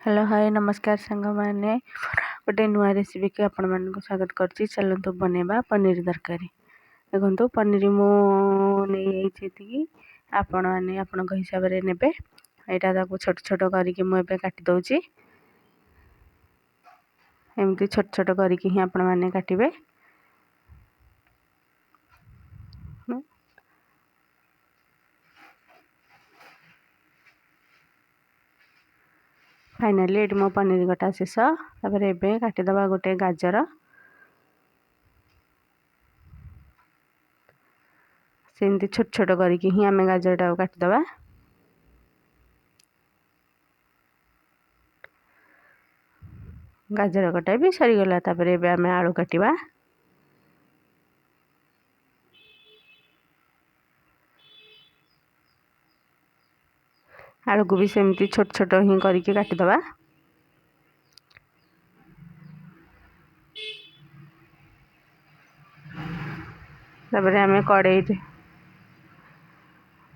Hello hi नमस्कार सांग मैंने गोटे नुआ रेसिपी की आपण मान स्वागत करछि। चलतु बनैबा पनीर तरकारी। देखो पनीर मु नहीं आपण मैंने आपण हिसाब से नेबे। यहाँ छोट छोट करके मुझे काटी दौची। एमती छोट छोट करके ही आपण मैंने काटिबे। फाइनाली ये मो पनीर कटा शेष। तापर एबे काटिदबा गोटे गाजर। सेमती छोट छोट करके ही आम गाजर टाक काटिदबा। गाजर कटा भी सरीगला। तापर एबे आम आलू काटिबा। आलू को भी सेमती छोट छोट ही करके काटिदबा। तापर आम कड़े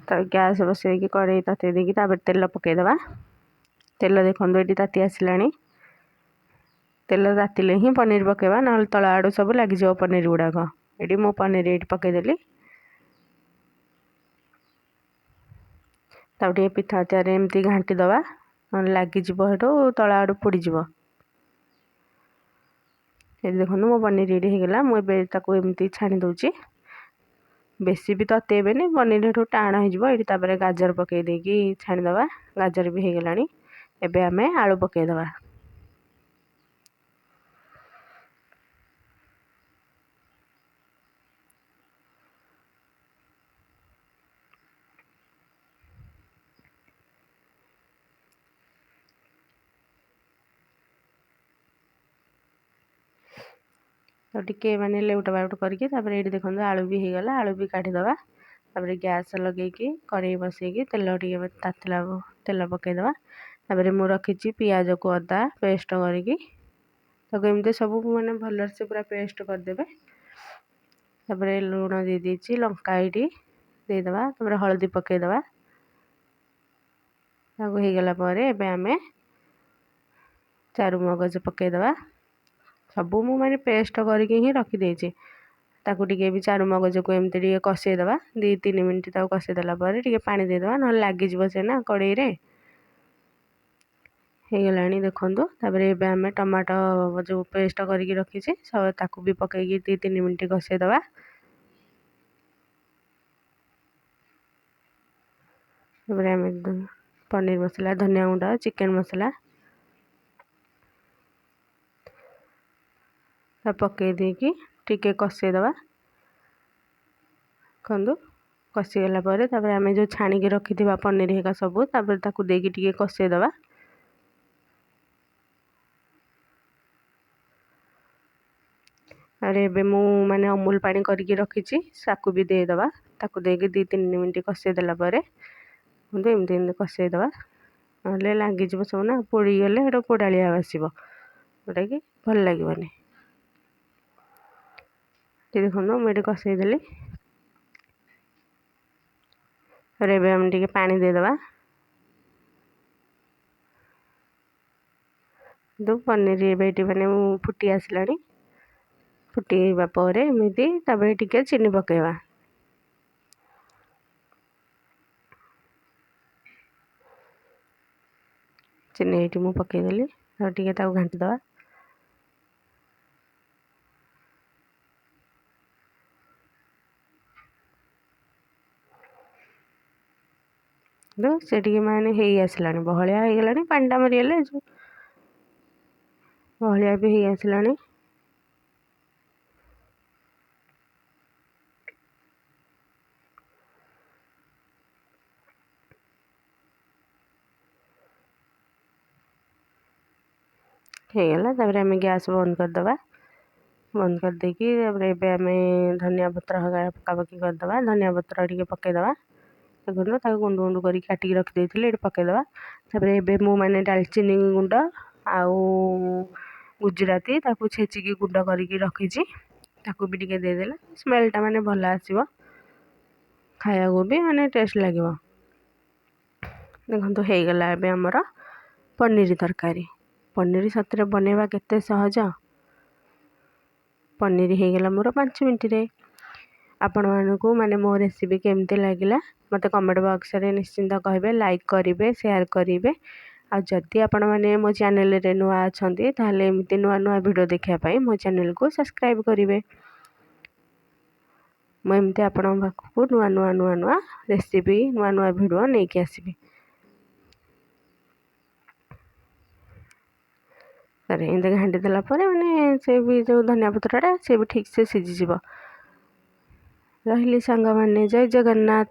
गैस बसैकी कड़े तते देकी तेल पकईदबा। तेल देखो ये ताती आसला। तेल तातिले ही पनीर पकेबा ना तल आड़ू सब लग पनीर गुड़ाक। ये मो पनीर ये पकईदेली। तब पिठा त्यार एमती घाटी दबा ना लगिज तल आड़ू पोड़ीज। देखो मो पनीर रेडी होगा। मुझे एमती छाणी दौची। बेसी भी ततेबेनि पनीर टाण हो। गाजर पकई देकी छाणीदबा। गाजर भी हो गलानी। एबे आमे आलू पकईदबा। तो टिके माने लेउटा बाउट करके ये देखो आलू भी हो गला। आलू भी काढ़ीदबा। तापर गैस लगेकी कड़े बसैकी तेल टे तातला तेल पकईदबा। तापर मु रखी पियाज को अदा पेस्ट करके एमती सब मैंने भल से पूरा पेस्ट करदेवे। तापर लुण दे देची लंका ये देदबा। तापर हल्दी पकईदबा। हो गला एबे आमे चारू मगज पकईदबा। सबू मु मैंने पेस्ट करके ही रखी देची। ताकू टिके भी चारू मगज को एमती टिके कषेदबा। 2-3 मिनट ताकू कषेदेला टिके पानी देदबा ना लगिज से ना कड़े रे हो गलानी। देखो तापर एबे आमे टमाटो जो पेस्ट करके रखी सब ताकू भी पकईकी 2-3 मिनट कषेदबा। तापर आमे पनीर मसला धनिया गुंडा चिकेन मसला पकई देकी टिके कषेदबा। देखो कषिगला तापर आमे जो छाणिकी रखी पनीर हेका सबू तापर ताकू देकी टिके कषेदबा। अरे एबे मु माने अमूल पानी करके रखी साकू भी देदबा। ताकू देकी 2-3 मिनट कषेदेला एमती कषेदबा ना लगिज सब ना पोड़ी गले पोड़ाया आसो जोटा कि भल लगे। देखो मुझे कषेदेली। और एबे हम टिके पानी देदबा। तो पनीर एबे माने फुटी आसलानी। फुटीबा पर एमती तापर टिके चीनी पकेबा। चीनी ये मु पकईदेली और टिके घाटी दबा। से माने हो आसलानी बहलिया हो गलानी। पानी मरीगले बहलिया भी हो आसलानी। होगला तापर आमे गैस बंद करदबा। बंद कर देकी एबे आमे धनिया पत्र पकापकी करदबा। धनिया पत्र टिके पकईदबा। देखो ताकू गुंड गुंड कर काटिकी रखी ये पकईदबा। तापर एबे मु माने डालचीनी गुंड आउ गुजराती ताकू छेचिकी गुंड करके रखी ताकू भी टिके देदेला स्मेलटा माने भल आसीबो। खाया को भी माने टेस्ट लगे। देखो हो गला एबे हमर ପନିର ତରକାରୀ। ପନିର ସତରେ ବନେଇବା କେତେ ସହଜ। ପନିର ହେଇଗଲା ମୋର 5 ମିନିଟ୍ରେ। ଆପଣମାନଙ୍କୁ ମାନେ ମୋ ରେସିପି କେମିତି ଲାଗିଲା ମୋତେ କମେଣ୍ଟ ବକ୍ସରେ ନିଶ୍ଚିନ୍ତ କହିବେ, ଲାଇକ୍ କରିବେ, ସେୟାର କରିବେ। ଆଉ ଯଦି ଆପଣମାନେ ମୋ ଚ୍ୟାନେଲରେ ନୂଆ ଅଛନ୍ତି ତାହେଲେ ଏମିତି ନୂଆ ନୂଆ ଭିଡ଼ିଓ ଦେଖିବା ପାଇଁ ମୋ ଚ୍ୟାନେଲକୁ ସବସ୍କ୍ରାଇବ୍ କରିବେ। ମୁଁ ଏମିତି ଆପଣଙ୍କ ପାଖକୁ ନୂଆ ରେସିପି ନୂଆ ଭିଡ଼ିଓ ନେଇକି ଆସିବି। ତାପରେ ଏମିତି ଘାଣ୍ଟି ଦେଲା ପରେ ମାନେ ସେ ବି ଯେଉଁ ଧନିଆ ପତ୍ରଟା ସେ ବି ଠିକ୍ସେ ସିଝିଯିବ। ରହିଲି ସାଙ୍ଗମାନେ, ଜୟ ଜଗନ୍ନାଥ।